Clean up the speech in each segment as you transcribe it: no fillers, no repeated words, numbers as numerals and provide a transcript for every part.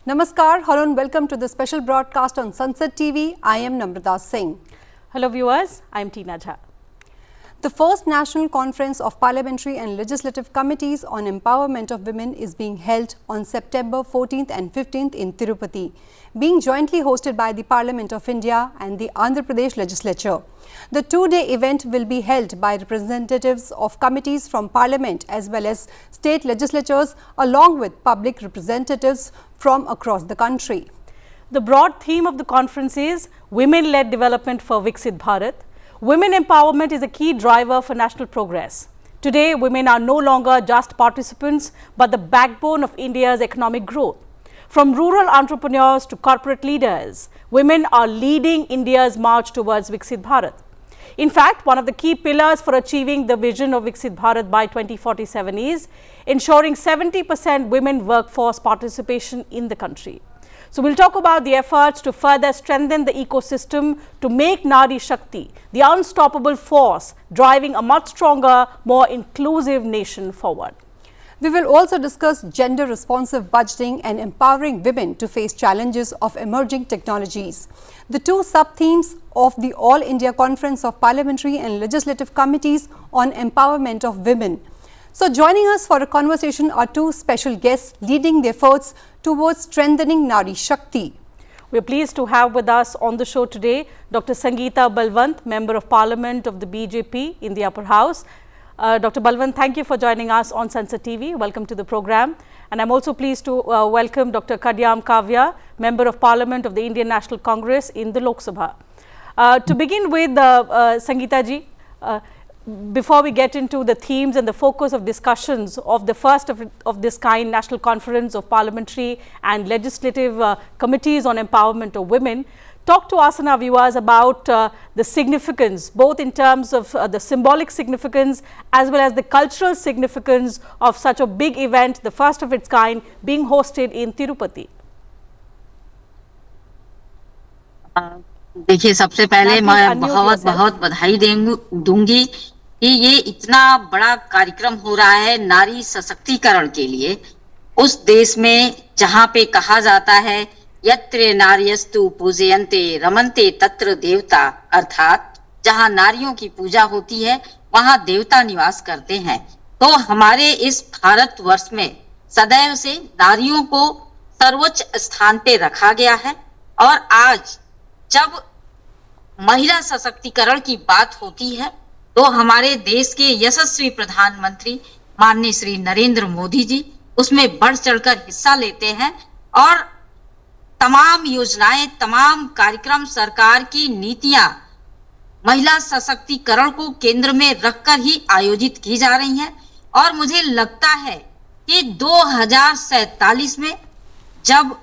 Namaskar, hello and welcome to the special broadcast on Sunset TV. I am Namrata Singh. Hello viewers, I am Tina Jha. The first National Conference of Parliamentary and Legislative Committees on Empowerment of Women is being held on September 14th and 15th in Tirupati, being jointly hosted by the Parliament of India and the Andhra Pradesh Legislature. The two-day event will be held by representatives of committees from Parliament as well as state legislatures along with public representatives from across the country. The broad theme of the conference is Women-led Development for Viksit Bharat. Women empowerment is a key driver for national progress. Today, women are no longer just participants but the backbone of India's economic growth. From rural entrepreneurs to corporate leaders, women are leading India's march towards Viksit Bharat. In fact, one of the key pillars for achieving the vision of Viksit Bharat by 2047 is ensuring 70% women workforce participation in the country. So we'll talk about the efforts to further strengthen the ecosystem to make Nari Shakti the unstoppable force driving a much stronger, more inclusive nation forward. We will also discuss gender-responsive budgeting and empowering women to face challenges of emerging technologies. The two sub-themes of the All India Conference of Parliamentary and Legislative Committees on Empowerment of Women. So joining us for a conversation are two special guests leading the efforts towards strengthening Nari Shakti. We are pleased to have with us on the show today Dr. Sangeeta Balwant, Member of Parliament of the BJP in the Upper House. Dr. Balwant, thank you for joining us on Sunset TV. Welcome to the program. And I'm also pleased to welcome Dr. Kadyam Kavya, Member of Parliament of the Indian National Congress in the Lok Sabha. To begin with, Sangeeta ji, before we get into the themes and the focus of discussions of the first of this kind National Conference of Parliamentary and Legislative Committees on Empowerment of Women, talk to us and our viewers about the significance, both in terms of the symbolic significance as well as the cultural significance of such a big event, the first of its kind, being hosted in Tirupati. देखिए, सबसे पहले मैं बहुत बहुत बधाई दूंगी कि ये इतना बड़ा कार्यक्रम हो रहा है नारी सशक्तिकरण के लिए उस देश में जहां पे कहा जाता है यत्र नार्यस्तु पूजयन्ते रमन्ते तत्र देवता, अर्थात जहां नारियों की पूजा होती है वहां देवता निवास करते हैं। तो हमारे इस भारतवर्ष में सदैव से नारियों को सर्वोच्च स्थान पे रखा गया है और आज जब महिला सशक्तिकरण की बात होती है तो हमारे देश के यशस्वी प्रधानमंत्री माननीय श्री नरेंद्र मोदी जी उसमें बढ़ चढ़कर हिस्सा लेते हैं और तमाम योजनाएं, तमाम कार्यक्रम, सरकार की नीतियां महिला सशक्तिकरण को केंद्र में रखकर ही आयोजित की जा रही हैं। और मुझे लगता है कि 2047 में जब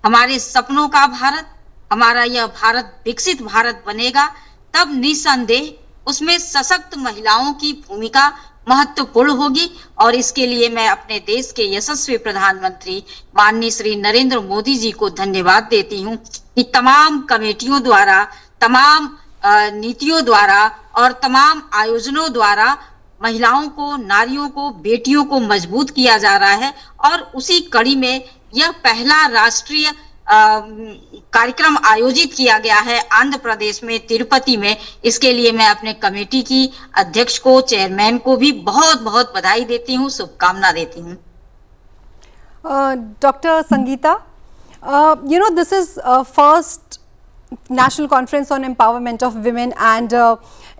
हमारे सपनों का भारत, हमारा यह भारत विकसित भारत बनेगा, तब निसंदेह उसमें सशक्त महिलाओं की भूमिका महत्वपूर्ण होगी। और इसके लिए मैं अपने देश के यशस्वी प्रधानमंत्री माननीय श्री नरेंद्र मोदी जी को धन्यवाद देती हूं कि तमाम कमेटियों द्वारा, तमाम नीतियों द्वारा और तमाम आयोजनों द्वारा महिलाओं को, नारियों को, बेटियों को मजबूत किया जा रहा है। और उसी कड़ी में यह पहला राष्ट्रीय कार्यक्रम आयोजित किया गया है आंध्र प्रदेश में तिरुपति में। इसके लिए मैं अपने कमेटी की अध्यक्ष को, चेयरमैन को भी बहुत बहुत बधाई देती हूँ, शुभकामना देती हूँ। Dr. Sangeeta, you know, this is first National Conference on Empowerment of Women and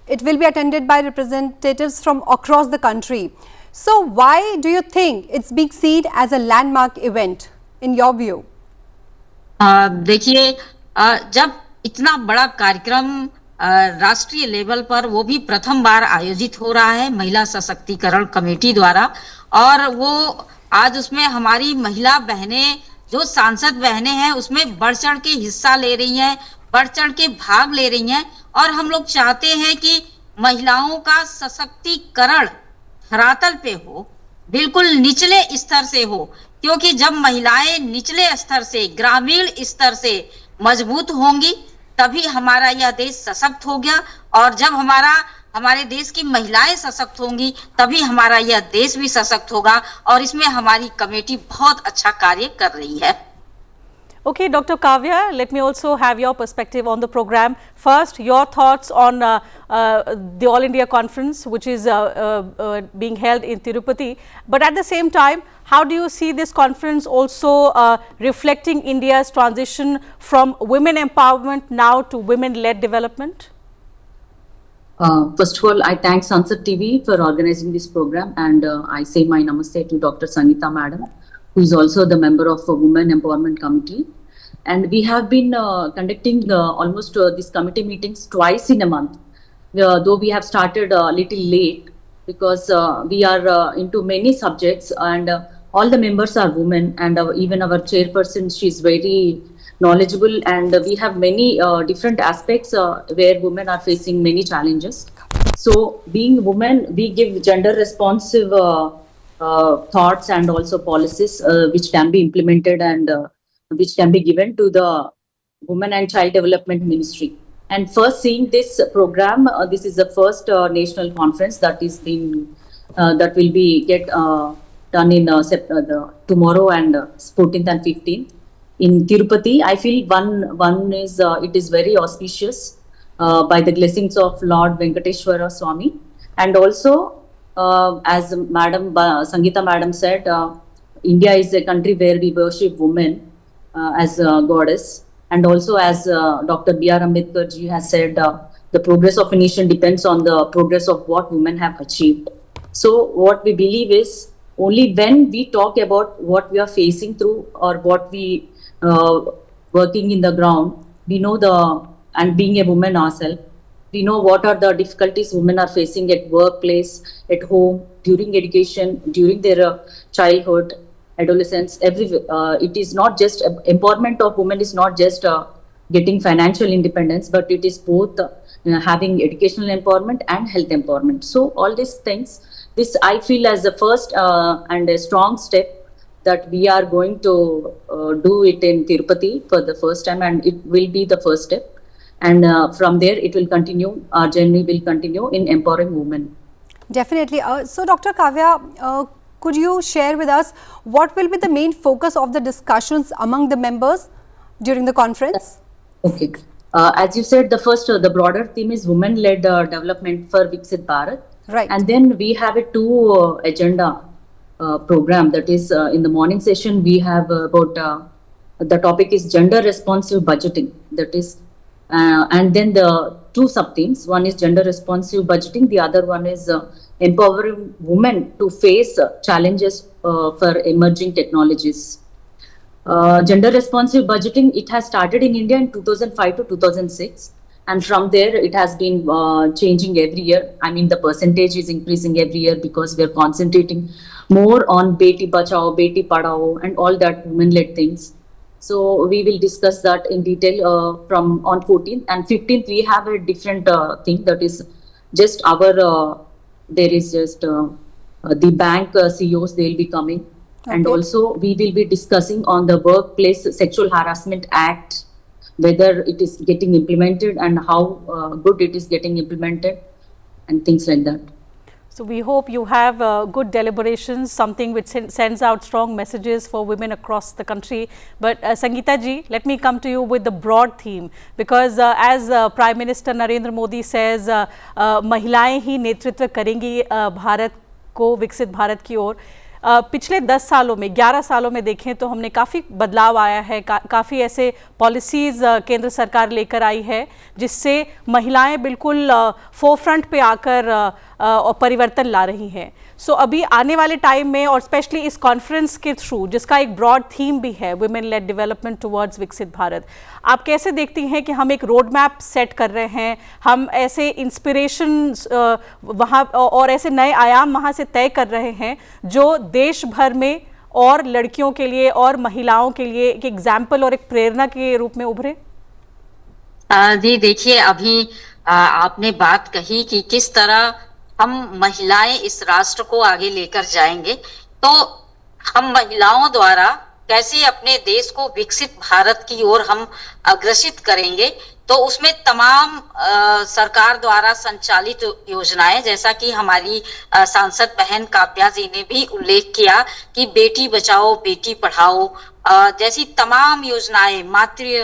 it will be attended by representatives from across the country. So why do you think it's being seen as a landmark event in your view? देखिए, जब इतना बड़ा कार्यक्रम राष्ट्रीय level पर, वो भी प्रथम बार आयोजित हो रहा है महिला सशक्तिकरण कमेटी द्वारा, और वो आज उसमें हमारी महिला बहनें, जो सांसद बहनें हैं, उसमें बढ़ चढ़ के हिस्सा ले रही हैं, बढ़ चढ़ के भाग ले रही हैं। और हम लोग चाहते हैं कि महिलाओं का सशक्तिकरण धरातल पे हो, बिल्कुल निचले स्तर से हो, क्योंकि जब महिलाएं निचले स्तर से, ग्रामीण स्तर से मजबूत होंगी तभी हमारा यह देश सशक्त हो गया। और जब हमारे देश की महिलाएं सशक्त होंगी तभी हमारा यह देश भी सशक्त होगा। और इसमें हमारी कमेटी बहुत अच्छा कार्य कर रही है। Okay, Dr. Kavya, let me also have your perspective on the program. First, your thoughts on the All India Conference, which is being held in Tirupati. But at the same time, how do you see this conference also reflecting India's transition from women empowerment now to women-led development? First of all, I thank Sunset TV for organizing this program, and I say my namaste to Dr. Sangeeta Madam, who is also the member of the Women Empowerment Committee. And we have been conducting almost these committee meetings twice in a month, though we have started a little late because we are into many subjects, and all the members are women, and even our chairperson, she is very knowledgeable, and we have many different aspects where women are facing many challenges. So being women, we give gender responsive thoughts and also policies which can be implemented and which can be given to the Women and Child Development Ministry. And first seeing this program, this is the first national conference that is being that will be done in tomorrow and 14th and 15th in Tirupati. I feel one is it is very auspicious by the blessings of Lord Venkateshwara Swami, and also as Madam Sangeeta Madam said, India is a country where we worship women as a goddess, and also as Dr. B.R. Ambedkar ji has said, the progress of a nation depends on the progress of what women have achieved. So what we believe is only when we talk about what we are facing through or what we working in the ground, we know and being a woman ourselves, we know what are the difficulties women are facing at workplace, at home, during education, during their childhood, adolescence. It is not just empowerment of women is not just getting financial independence, but it is both having educational empowerment and health empowerment. So all these things, this I feel as the first and a strong step that we are going to do it in Tirupati for the first time, and it will be the first step. And from there, it will continue, our journey will continue in empowering women. Definitely. So, Dr. Kavya, could you share with us what will be the main focus of the discussions among the members during the conference? Okay. As you said, the broader theme is women-led development for Viksit Bharat. Right. And then we have a two agenda program, that is in the morning session we have about the topic is gender responsive budgeting, that is and then the two sub themes, one is gender responsive budgeting, the other one is empowering women to face challenges for emerging technologies. Gender responsive budgeting, it has started in India in 2005 to 2006. And from there, it has been changing every year. I mean, the percentage is increasing every year because we are concentrating more on Beti Bachao, Beti Padhao, and all that women-led things. So we will discuss that in detail from on 14th and 15th. We have a different thing, that is just our. There is just the bank CEOs. They will be coming, okay. And also we will be discussing on the Workplace Sexual Harassment Act, whether it is getting implemented and how good it is getting implemented and things like that. So we hope you have good deliberations, something which sends out strong messages for women across the country. But Sangeeta ji, let me come to you with the broad theme, because as Prime Minister Narendra Modi says, महिलाएं ही नेतृत्व करेंगी भारत को विकसित भारत की ओर. पिछले 10 सालों में 11 सालों में देखें तो हमने काफ़ी बदलाव आया है, काफ़ी ऐसे पॉलिसीज़ केंद्र सरकार लेकर आई है जिससे महिलाएं बिल्कुल फोरफ्रंट पे आकर परिवर्तन ला रही हैं. सो अभी आने वाले टाइम में और स्पेशली इस कॉन्फ्रेंस के थ्रू, जिसका एक ब्रॉड थीम भी है वुमेन लेड डेवलपमेंट टुवर्ड्स विकसित भारत, आप कैसे देखती हैं कि हम एक रोड मैप सेट कर रहे हैं, हम ऐसे इंस्पिरेशन वहाँ और ऐसे नए आयाम वहाँ से तय कर रहे हैं जो देश भर में और लड़कियों के लिए और महिलाओं के लिए एक एग्जाम्पल और एक प्रेरणा के रूप में उभरे? जी देखिए, अभी आपने बात कही कि किस तरह हम महिलाएं इस राष्ट्र को आगे लेकर जाएंगे, तो हम महिलाओं द्वारा कैसे अपने देश को विकसित भारत की ओर हम अग्रसित करेंगे. तो उसमें तमाम सरकार द्वारा संचालित योजनाएं, जैसा कि हमारी सांसद बहन काव्या जी ने भी उल्लेख किया कि बेटी बचाओ बेटी पढ़ाओ, जैसी तमाम योजनाएं, मातृ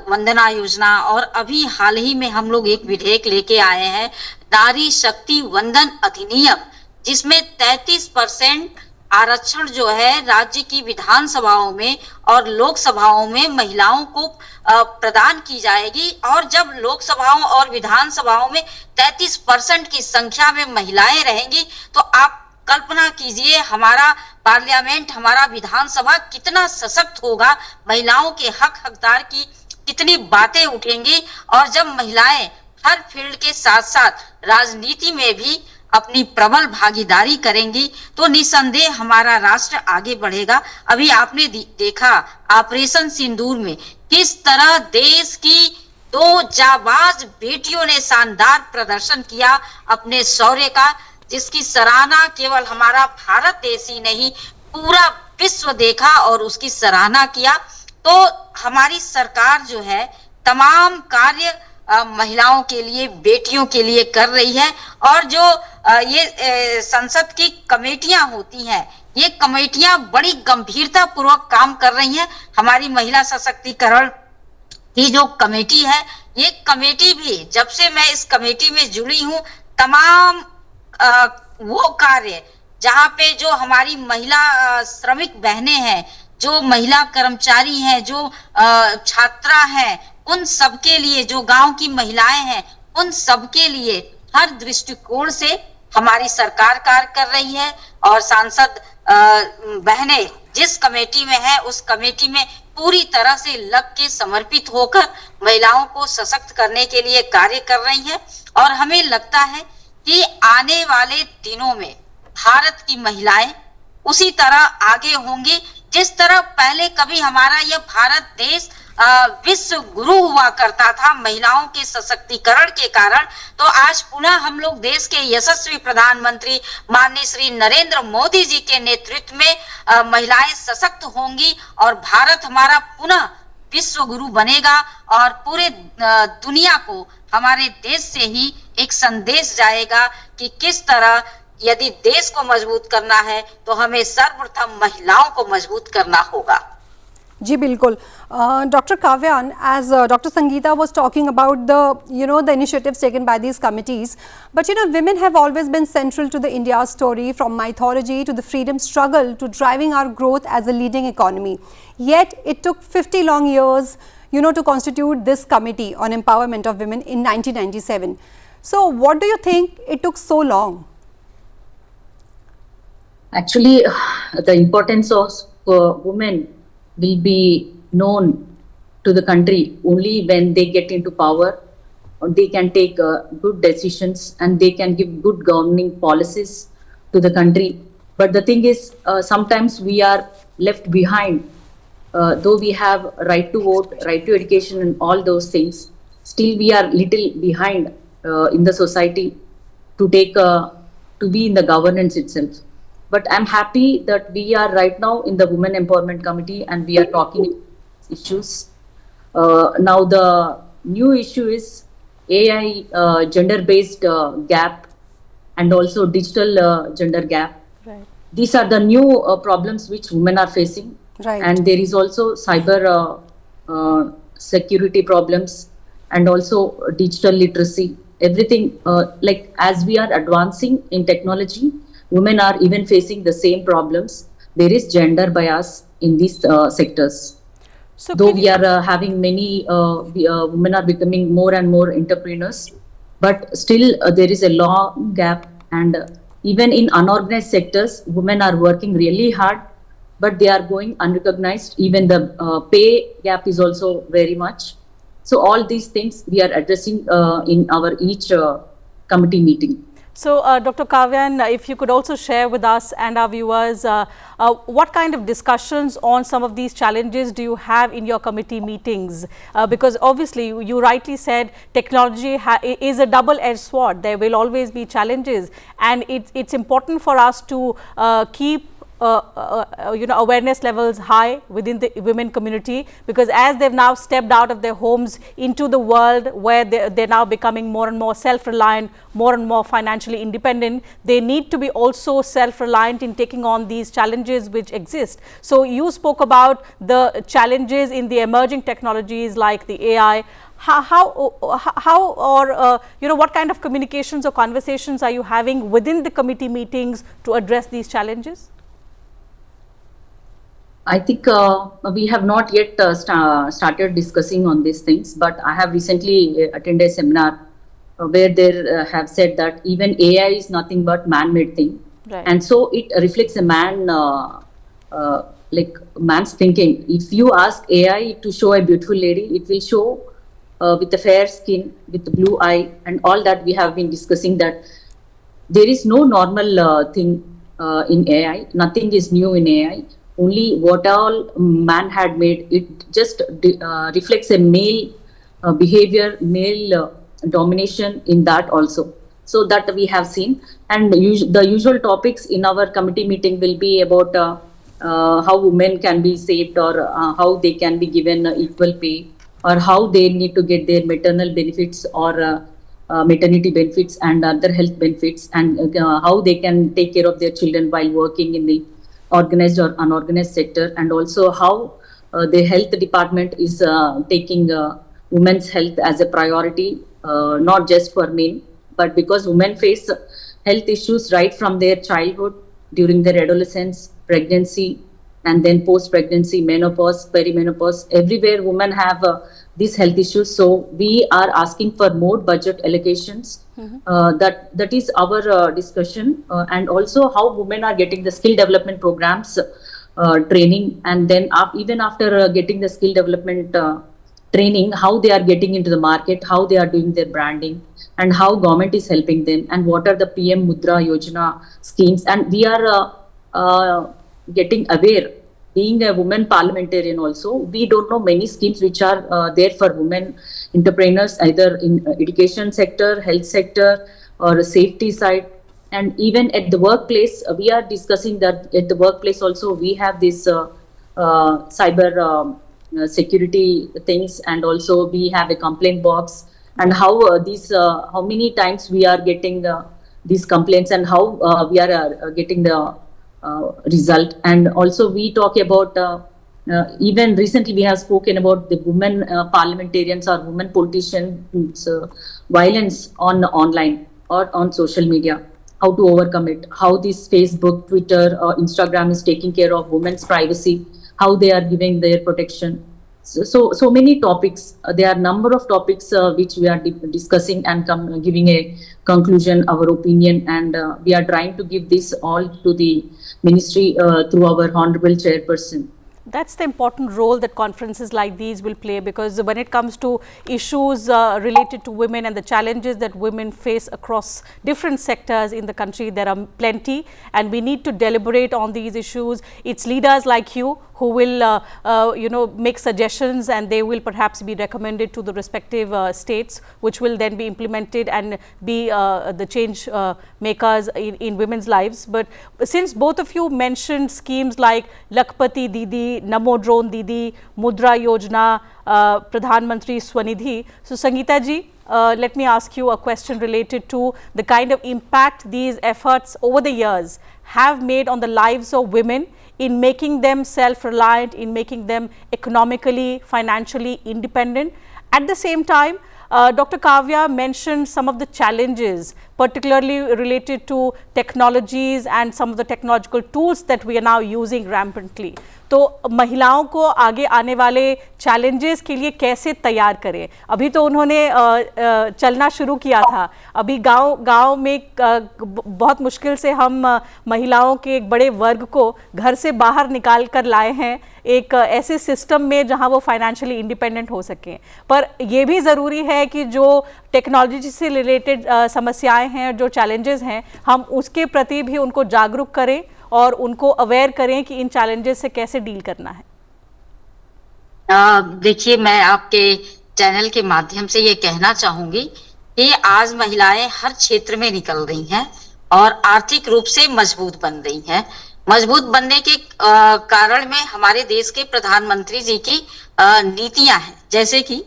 वंदना योजना, और अभी हाल ही में हम लोग एक विधेयक लेके आए हैं, नारी शक्ति वंदन अधिनियम, जिसमें 33% आरक्षण जो है राज्य की विधानसभाओं में और लोकसभाओं में महिलाओं को प्रदान की जाएगी। और जब लोकसभाओं और विधानसभाओं में 33% की संख्या में महिलाएं रहेंगी, तो आप कल्पना कीजिए हमारा पार्लियामेंट, हमारा विधानसभा कितना सशक्त होगा, महिलाओं के हकदार की कितनी बातें उठेंगी। और जब महिलाएं हर फील्ड के साथ साथ राजनीति में भी अपनी प्रबल भागीदारी करेंगी, तो निसंदेह हमारा राष्ट्र आगे बढ़ेगा। अभी आपने देखा ऑपरेशन सिंदूर में किस तरह देश की 2 जाबाज बेटियों ने शानदार प्रदर्शन किया अपने शौर्य का, जिसकी सराहना केवल हमारा भारत देश ही नहीं, पूरा विश्व देखा और उसकी सराहना किया। तो हमारी सरकार जो है तमाम कार्य महिलाओं के लिए, बेटियों के लिए कर रही है। और जो ये संसद की कमेटियां होती हैं, ये कमेटियां बड़ी गंभीरता पूर्वक काम कर रही हैं। हमारी महिला सशक्तिकरण की जो कमेटी है, ये कमेटी भी, जब से मैं इस कमेटी में जुड़ी हूँ, तमाम वो कार्य जहाँ पे जो हमारी महिला श्रमिक बहनें हैं, जो महिला कर्मचारी हैं, जो छात्रा हैं, उन सबके लिए, जो गांव की महिलाएं हैं, उन सबके लिए हर दृष्टिकोण से हमारी सरकार कार्य कर रही है। और सांसद बहनें जिस कमेटी में है, उस कमेटी में पूरी तरह से लग के समर्पित होकर महिलाओं को सशक्त करने के लिए कार्य कर रही है। और हमें लगता है कि आने वाले दिनों में भारत की महिलाएं उसी तरह आगे होंगी, जिस तरह पहले कभी हमारा यह भारत देश विश्व गुरु हुआ करता था महिलाओं के सशक्तिकरण के कारण। तो आज पुनः हम लोग देश के यशस्वी प्रधानमंत्री माननीय श्री नरेंद्र मोदी जी के नेतृत्व में महिलाएं सशक्त होंगी और भारत हमारा पुनः विश्व गुरु बनेगा। और पूरे दुनिया को हमारे देश से ही एक संदेश जाएगा कि किस तरह यदि देश को मजबूत करना है तो हमें सर्वप्रथम महिलाओं को मजबूत करना होगा। जी बिल्कुल। Dr. Kavyan, as Dr. Sangeeta was talking about the initiatives taken by these committees, but women have always been central to the India story, from mythology to the freedom struggle to driving our growth as a leading economy. Yet it took 50 long years to constitute this committee on empowerment of women in 1997. So what do you think it took so long? Actually, the importance of women will be known to the country only when they get into power, or they can take good decisions and they can give good governing policies to the country. But the thing is, sometimes we are left behind. Though we have right to vote, right to education and all those things, still we are little behind in the society to take to be in the governance itself. But I'm happy that we are right now in the Women Empowerment Committee and we are talking issues. Now the new issue is AI gender-based gap and also digital gender gap. Right. These are the new problems which women are facing. Right. And there is also cyber security problems and also digital literacy. Everything like as we are advancing in technology, women are even facing the same problems. There is gender bias in these sectors. So though we are having many women are becoming more and more entrepreneurs, but still there is a long gap. And even in unorganized sectors, women are working really hard, but they are going unrecognized. Even the pay gap is also very much. So all these things we are addressing in our each committee meeting. So, Dr. Kavyan, if you could also share with us and our viewers, what kind of discussions on some of these challenges do you have in your committee meetings? Because obviously, you rightly said technology is a double-edged sword. There will always be challenges, and it's important for us to keep awareness levels high within the women community, because as they've now stepped out of their homes into the world where they're now becoming more and more self-reliant, more and more financially independent, they need to be also self-reliant in taking on these challenges which exist. So you spoke about the challenges in the emerging technologies like the AI. How or what kind of communications or conversations are you having within the committee meetings to address these challenges? I think we have not yet started discussing on these things, but I have recently attended a seminar where they have said that even AI is nothing but man-made thing. Right. And so it reflects a man, like man's thinking. If you ask AI to show a beautiful lady, it will show with a fair skin, with the blue eye, and all that we have been discussing, that there is no normal thing in AI. Nothing is new in AI. Only what all man had made, it just reflects a male behavior, male domination in that also. So that we have seen. And the usual topics in our committee meeting will be about how women can be saved, or how they can be given equal pay, or how they need to get their maternal benefits or maternity benefits and other health benefits, and how they can take care of their children while working in the organized or unorganized sector, and also how the health department is taking women's health as a priority, not just for men, but because women face health issues right from their childhood, during their adolescence, pregnancy, and then post-pregnancy, menopause, perimenopause. Everywhere women have these health issues. So we are asking for more budget allocations. That is our discussion, and also how women are getting the skill development programs, training, and then even after getting the skill development training, how they are getting into the market, how they are doing their branding, and how government is helping them, and what are the PM Mudra Yojana schemes. And we are getting aware. Being a woman parliamentarian also, we don't know many schemes which are there for women entrepreneurs, either in education sector, health sector, or safety side. And even at the workplace, we are discussing that at the workplace also we have this cyber security things, and also we have a complaint box, and how how many times we are getting these complaints, and how we are getting the result. And also we talk about even recently we have spoken about the women parliamentarians or women politicians violence on online or on social media, how to overcome it, how this Facebook, Twitter, or Instagram is taking care of women's privacy, how they are giving their protection. So many topics. There are number of topics which we are discussing and giving a conclusion, our opinion, and we are trying to give this all to the ministry through our honorable chairperson. That's the important role that conferences like these will play, because when it comes to issues related to women and the challenges that women face across different sectors in the country, there are plenty, and we need to deliberate on these issues. It's leaders like you who will make suggestions, and they will perhaps be recommended to the respective states, which will then be implemented and be the change makers in women's lives. But since both of you mentioned schemes like Lakhpati Didi, Namo Drone Didi, Mudra Yojana, Pradhan Mantri Swanidhi, so Sangeeta ji, let me ask you a question related to the kind of impact these efforts over the years have made on the lives of women in making them self-reliant, in making them economically, financially independent. At the same time, Dr. Kavya mentioned some of the challenges, particularly related to technologies and some of the technological tools that we are now using rampantly. तो महिलाओं को आगे आने वाले challenges के लिए कैसे तैयार करें? अभी तो उन्होंने चलना शुरू किया था, अभी गांव में बहुत मुश्किल से हम महिलाओं के एक बड़े वर्ग को घर से बाहर निकाल कर लाए हैं एक ऐसे सिस्टम में जहां वो फाइनेंशियली इंडिपेंडेंट हो सकें। पर ये भी ज़रूरी है कि जो टेक्नोलॉजी से रिलेटेड समस्याएं हैं, जो चैलेंजेस हैं, हम उसके प्रति भी उनको जागरूक करें और उनको अवेयर करें कि इन चैलेंजेस से कैसे डील करना है। देखिए, मैं आपके चैनल के माध्यम से ये कहना चाहूंगी कि आज महिलाएं हर क्षेत्र में निकल रही हैं और आर्थिक रूप से मजबूत बन रही हैं। मजबूत बनने के कारण में हमारे देश के प्रधानमंत्री जी की नीतियां हैं, जैसे कि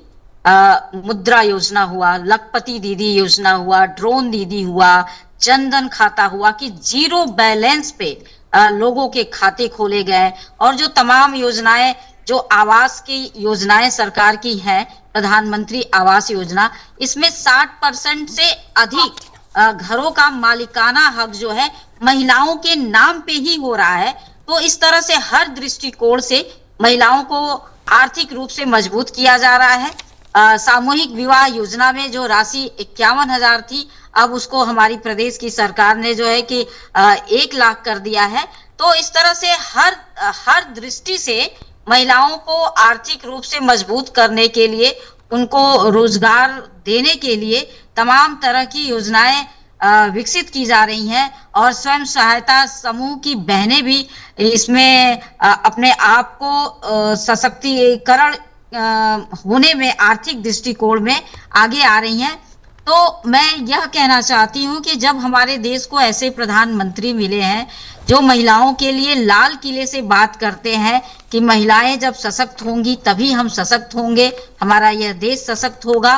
मुद्रा योजना हुआ, लखपति दीदी योजना हुआ, ड्रोन दीदी हुआ, जनधन खाता हुआ, कि जीरो बैलेंस पे लोगों के खाते खोले गए, और जो तमाम योजनाएं, जो आवास की योजनाएं सरकार की हैं, प्रधानमंत्री आवास योजना, इसमें 60% से अधिक घरों का मालिकाना हक जो है महिलाओं के नाम पे ही हो रहा है। तो इस तरह से हर दृष्टिकोण से महिलाओं को आर्थिक रूप से मजबूत किया जा रहा है। सामूहिक विवाह योजना में जो राशि 51,000 थी, अब उसको हमारी प्रदेश की सरकार ने जो है कि 1 लाख कर दिया है। तो इस तरह से हर दृष्टि से महिलाओं को आर्थिक रूप से मजबूत करने के लिए, उनको रोजगार देने के लिए तमाम तरह की योजनाएं विकसित की जा रही हैं, और स्वयं सहायता समूह की बहनें भी इसमें अपने आप को सशक्तिकरण होने में, आर्थिक दृष्टिकोण में आगे आ रही हैं। तो मैं यह कहना चाहती हूं कि जब हमारे देश को ऐसे प्रधानमंत्री मिले हैं जो महिलाओं के लिए लाल किले से बात करते हैं कि महिलाएं जब सशक्त होंगी तभी हम सशक्त होंगे, हमारा यह देश सशक्त होगा।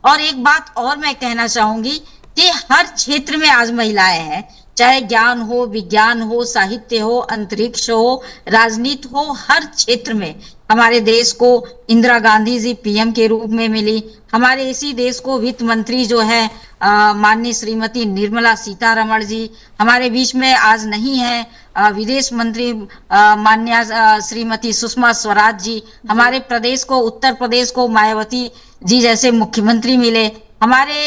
और एक बात और मैं कहना चाहूंगी कि हर क्षेत्र में आज महिलाएं हैं, चाहे ज्ञान हो, विज्ञान हो, साहित्य हो, अंतरिक्ष हो, राजनीति हो, हर क्षेत्र में हमारे देश को इंदिरा गांधी जी पीएम के रूप में मिली। हमारे इसी देश को वित्त मंत्री जो है माननीय श्रीमती निर्मला सीतारमण जी हमारे बीच में आज नहीं है। विदेश मंत्री माननीय श्रीमती सुषमा स्वराज जी, हमारे प्रदेश को, उत्तर प्रदेश को मायावती जी जैसे मुख्यमंत्री मिले। हमारे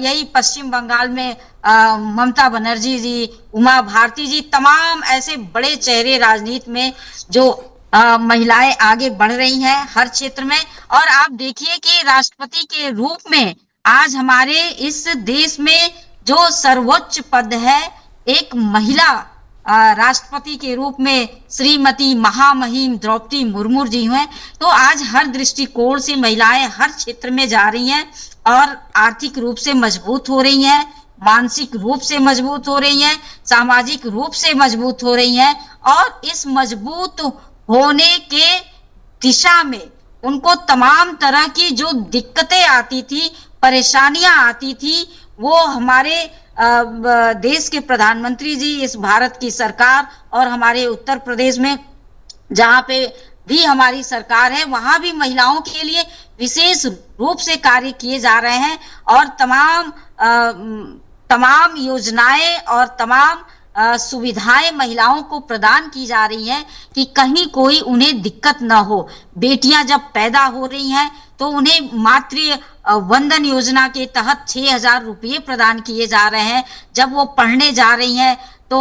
यही पश्चिम बंगाल में ममता बनर्जी जी, उमा भारती जी, तमाम ऐसे बड़े चेहरे राजनीति में जो महिलाएं आगे बढ़ रही हैं हर क्षेत्र में। और आप देखिए कि राष्ट्रपति के रूप में आज हमारे इस देश में जो सर्वोच्च पद है, एक महिला राष्ट्रपति के रूप में श्रीमती महामहिम द्रौपदी मुर्मू जी हैं। तो आज हर दृष्टिकोण से महिलाएं हर क्षेत्र में जा रही हैं और आर्थिक रूप से मजबूत हो रही हैं, मानसिक रूप से मजबूत हो रही हैं, सामाजिक रूप से मजबूत हो रही हैं। और इस मजबूत होने के दिशा में उनको तमाम तरह की जो दिक्कतें आती थी, परेशानियां आती थी, वो हमारे देश के प्रधानमंत्री जी, इस भारत की सरकार और हमारे उत्तर प्रदेश में जहाँ पे भी हमारी सरकार है, वहां भी महिलाओं के लिए विशेष रूप से कार्य किए जा रहे हैं। और तमाम योजनाएं और तमाम सुविधाएं महिलाओं को प्रदान की जा रही हैं कि कहीं कोई उन्हें दिक्कत ना हो। बेटियां जब पैदा हो रही हैं तो उन्हें मातृ वंदन योजना के तहत 6,000 रुपये प्रदान किए जा रहे हैं। जब वो पढ़ने जा रही हैं तो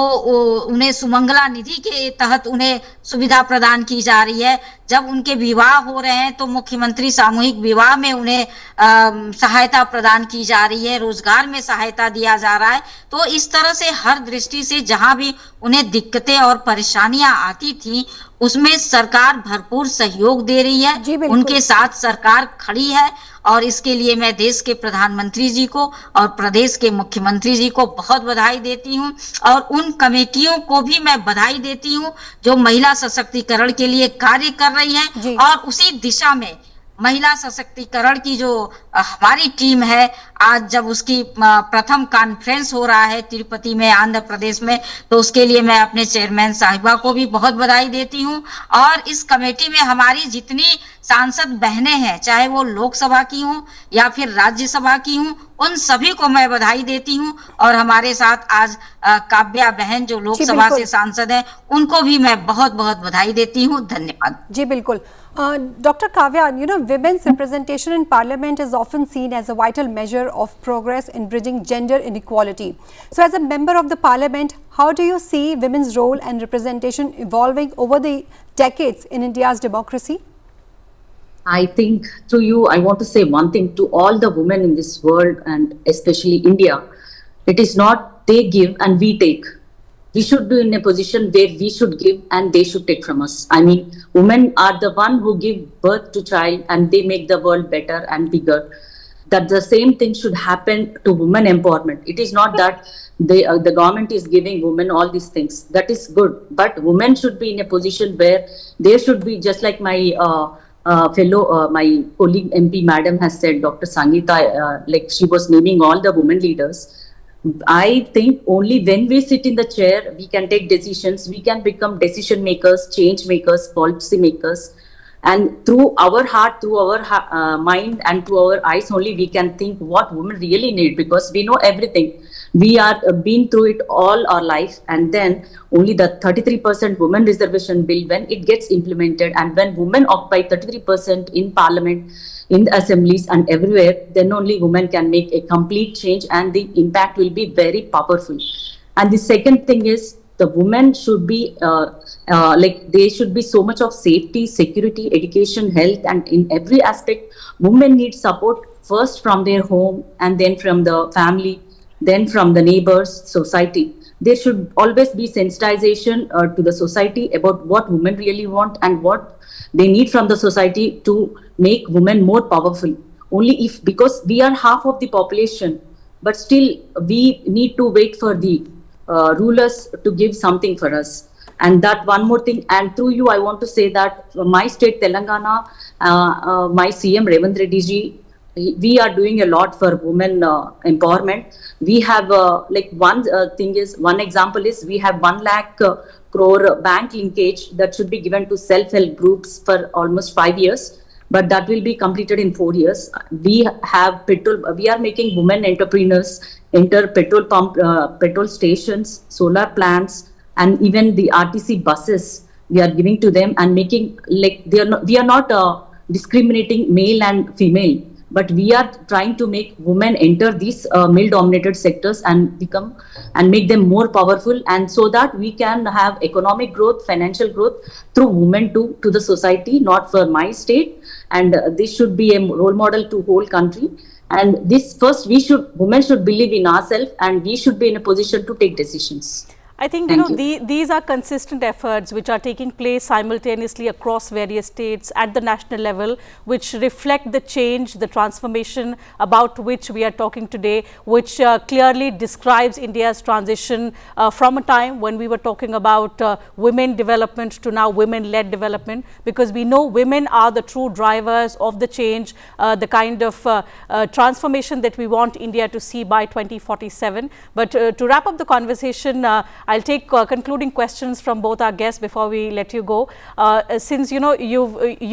उन्हें सुमंगला निधि के तहत उन्हें सुविधा प्रदान की जा रही है। जब उनके विवाह हो रहे हैं तो मुख्यमंत्री सामूहिक विवाह में उन्हें सहायता प्रदान की जा रही है, रोजगार में सहायता दिया जा रहा है। तो इस तरह से हर दृष्टि से जहां भी उन्हें दिक्कतें और परेशानियां आती थी, उसमें सरकार भरपूर सहयोग दे रही है, उनके साथ सरकार खड़ी है। और इसके लिए मैं देश के प्रधानमंत्री जी को और प्रदेश के मुख्यमंत्री जी को बहुत बधाई देती हूं, और उन कमेटियों को भी मैं बधाई देती हूं जो महिला सशक्तिकरण के लिए कार्य कर रही हैं। और उसी दिशा में महिला सशक्तिकरण की जो हमारी टीम है, आज जब उसकी प्रथम कॉन्फ्रेंस हो रहा है तिरुपति में, आंध्र प्रदेश में, तो उसके लिए मैं अपने चेयरमैन साहिबा को भी बहुत बधाई देती हूं। और इस कमेटी में हमारी जितनी सांसद बहनें हैं, चाहे वो लोकसभा की हों या फिर राज्यसभा की हों, उन सभी को मैं बधाई देती हूं। और हमारे साथ आज काव्या बहन जो लोकसभा से सांसद हैं, उनको भी मैं बहुत बहुत बधाई देती हूं। धन्यवाद। जी बिल्कुल। Dr. Kavya, women's representation in parliament is often seen as a vital measure of progress in bridging gender inequality. So as a member of the parliament, how do you see women's role and representation evolving over the decades in India's democracy? I think through you, I want to say one thing to all the women in this world and especially India. It is not they give and we take. We should be in a position where we should give and they should take from us. I mean, women are the one who give birth to child and they make the world better and bigger. that the same thing should happen to women empowerment. It is not that the government is giving women all these things. That is good, but women should be in a position where they should be just like my my colleague MP madam has said, Dr. Sangeeta, like she was naming all the women leaders. I think only when we sit in the chair, we can take decisions, we can become decision makers, change makers, policy makers. And through our heart, through our mind and through our eyes only, we can think what women really need, because we know everything. We are been through it all our life, and then only the 33% women reservation bill, when it gets implemented and when women occupy 33% in parliament, in the assemblies and everywhere, then only women can make a complete change and the impact will be very powerful. And the second thing is, the women should be like they should be so much of safety, security, education, health, and in every aspect, women need support first from their home and then from the family, then from the neighbors, society. There should always be sensitization to the society about what women really want and what they need from the society to make women more powerful. Only if, because we are half of the population, but still we need to wait for the rulers to give something for us. And that one more thing, and through you I want to say that my state Telangana, my CM Revanth Reddy ji, we are doing a lot for women empowerment. We have like one example is we have 1 lakh crore bank linkage that should be given to self-help groups for almost 5 years, but that will be completed in 4 years. We have petrol, we are making women entrepreneurs enter petrol pump, petrol stations, solar plants, and even the RTC buses we are giving to them and making, like, we are not discriminating male and female, but we are trying to make women enter these male dominated sectors and become and make them more powerful, and so that we can have economic growth, financial growth through women to the society, not for my state. And this should be a role model to whole country. And this first, women should believe in ourselves, and we should be in a position to take decisions. I think these are consistent efforts which are taking place simultaneously across various states at the national level, which reflect the change, the transformation about which we are talking today, which clearly describes India's transition from a time when we were talking about women development to now women-led development, because we know women are the true drivers of the change, the kind of transformation that we want India to see by 2047. But to wrap up the conversation, I'll take concluding questions from both our guests before we let you go. Since you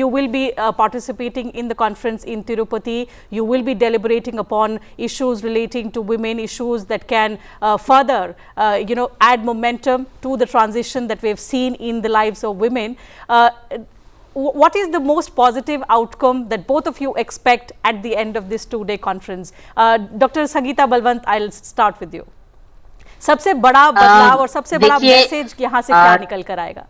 will be participating in the conference in Tirupati, you will be deliberating upon issues relating to women, issues that can further add momentum to the transition that we have seen in the lives of women. What is the most positive outcome that both of you expect at the end of this 2-day conference? Dr. Sangeeta Balwant, I'll start with you. सबसे बड़ा बदलाव और सबसे बड़ा message यहाँ से क्या निकल कर आएगा?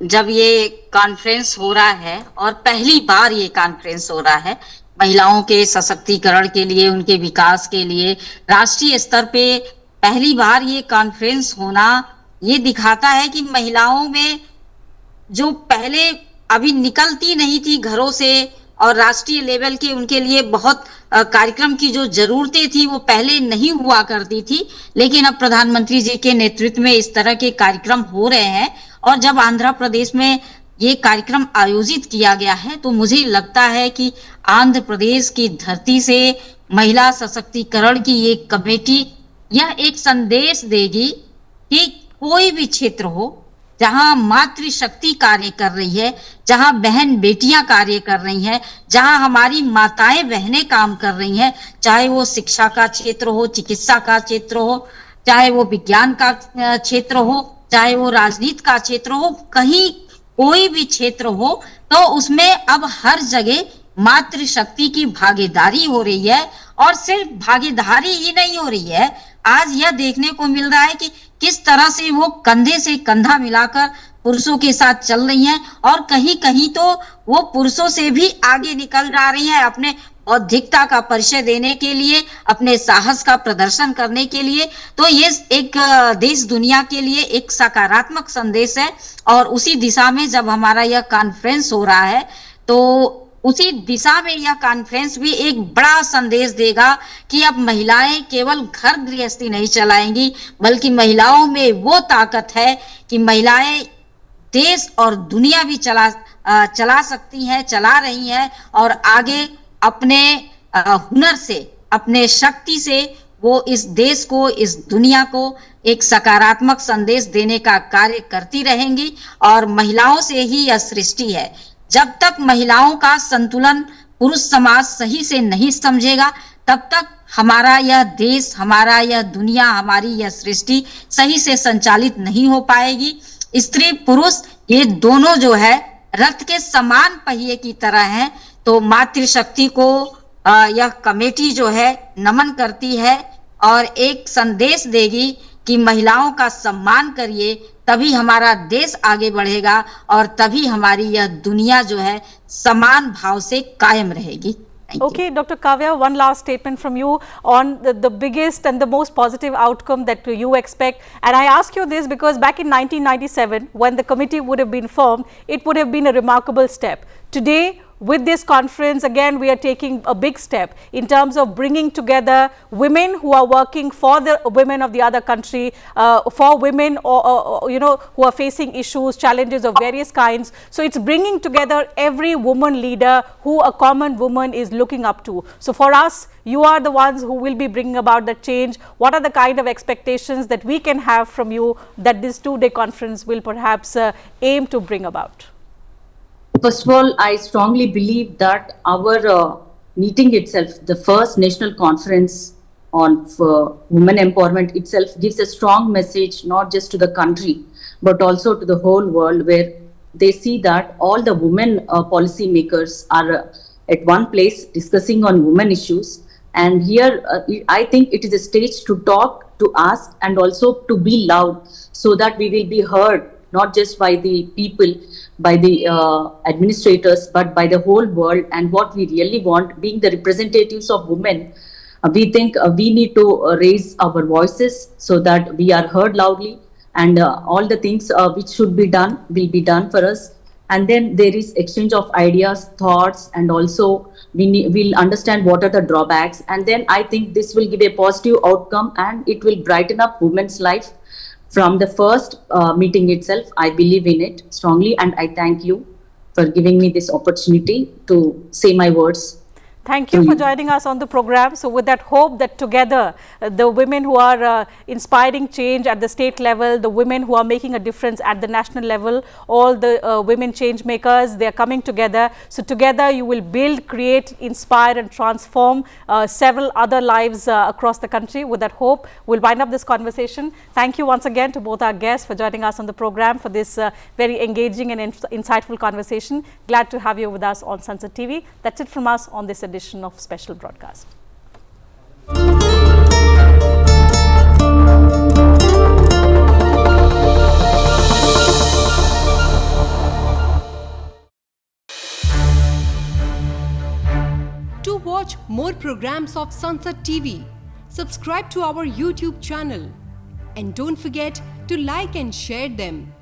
जब ये कॉन्फ्रेंस हो रहा है और पहली बार ये कॉन्फ्रेंस हो रहा है महिलाओं के सशक्तिकरण के लिए, उनके विकास के लिए, राष्ट्रीय स्तर पे पहली बार ये कॉन्फ्रेंस होना, ये दिखाता है कि महिलाओं में जो पहले अभी निकलती नहीं थी घरों से और राष्ट्रीय लेवल के उनके लिए बहुत कार्यक्रम की जो जरूरतें थी वो पहले नहीं हुआ करती थी, लेकिन अब प्रधानमंत्री जी के नेतृत्व में इस तरह के कार्यक्रम हो रहे हैं। और जब आंध्र प्रदेश में ये कार्यक्रम आयोजित किया गया है तो मुझे लगता है कि आंध्र प्रदेश की धरती से महिला सशक्तिकरण की ये कमेटी यह एक संदेश देगी कि कोई भी क्षेत्र हो जहां मातृशक्ति कार्य कर रही है, जहां बहन बेटियां कार्य कर रही हैं, जहां हमारी माताएं बहनें काम कर रही हैं, चाहे वो शिक्षा का क्षेत्र हो, चिकित्सा का क्षेत्र हो, चाहे वो विज्ञान का क्षेत्र हो, चाहे वो राजनीति का क्षेत्र हो, कहीं कोई भी क्षेत्र हो, तो उसमें अब हर जगह मातृशक्ति की भागीदारी हो रही है। और सिर्फ भागीदारी ही नहीं हो रही है, आज यह देखने को मिल रहा है कि किस तरह से वो कंधे से कंधा मिलाकर पुरुषों के साथ चल रही हैं और कहीं कहीं तो वो पुरुषों से भी आगे निकल जा रही हैं अपने बौद्धिकता का परिचय देने के लिए, अपने साहस का प्रदर्शन करने के लिए। तो ये एक देश दुनिया के लिए एक सकारात्मक संदेश है और उसी दिशा में जब हमारा यह कॉन्फ्रेंस हो रहा है तो उसी दिशा में यह कॉन्फ्रेंस भी एक बड़ा संदेश देगा कि अब महिलाएं केवल घर गृहस्थी नहीं चलाएंगी, बल्कि महिलाओं में वो ताकत है कि महिलाएं देश और दुनिया भी चला सकती हैं, चला रही हैं, और आगे अपने हुनर से, अपने शक्ति से वो इस देश को, इस दुनिया को एक सकारात्मक संदेश देने का कार्य करती रहेंगी। और महिलाओं से ही यह सृष्टि है। जब तक महिलाओं का संतुलन पुरुष समाज सही से नहीं समझेगा, तब तक हमारा यह देश, हमारा यह दुनिया, हमारी यह सृष्टि सही से संचालित नहीं हो पाएगी। स्त्री पुरुष ये दोनों जो है रथ के समान पहिए की तरह हैं। तो मातृशक्ति को यह कमेटी जो है नमन करती है और एक संदेश देगी कि महिलाओं का सम्मान करिए, तभी हमारा देश आगे बढ़ेगा और तभी हमारी यह दुनिया जो है समान भाव से कायम रहेगी। Okay, Dr. Kavya, one last statement from you on the biggest and the most positive outcome that you expect. And I ask you this because back in 1997, when the committee would have been formed, it would have been a remarkable step. Today, with this conference, again, we are taking a big step in terms of bringing together women who are working for the women of the other country, for women who are facing issues, challenges of various kinds. So it's bringing together every woman leader who a common woman is looking up to. So for us, you are the ones who will be bringing about that change. What are the kind of expectations that we can have from you that this two-day conference will perhaps aim to bring about? First of all, I strongly believe that our meeting itself, the first national conference on women empowerment itself, gives a strong message not just to the country but also to the whole world, where they see that all the women policy makers are at one place discussing on women issues. And here I think it is a stage to talk, to ask, and also to be loud, so that we will be heard not just by the people, by the administrators, but by the whole world. And what we really want, being the representatives of women, we think we need to raise our voices so that we are heard loudly, and all the things which should be done will be done for us. And then there is exchange of ideas, thoughts, and also we'll understand what are the drawbacks. And then I think this will give a positive outcome and it will brighten up women's life. From the first meeting itself, I believe in it strongly, and I thank you for giving me this opportunity to say my words. Thank you for joining us on the program. So with that hope that together, the women who are inspiring change at the state level, the women who are making a difference at the national level, all the women change makers, they are coming together. So together you will build, create, inspire and transform several other lives across the country. With that hope, we'll wind up this conversation. Thank you once again to both our guests for joining us on the program for this very engaging and insightful conversation. Glad to have you with us on Sunset TV. That's it from us on this edition of Special Broadcast. To watch more programs of Sunset TV, subscribe to our YouTube channel and don't forget to like and share them.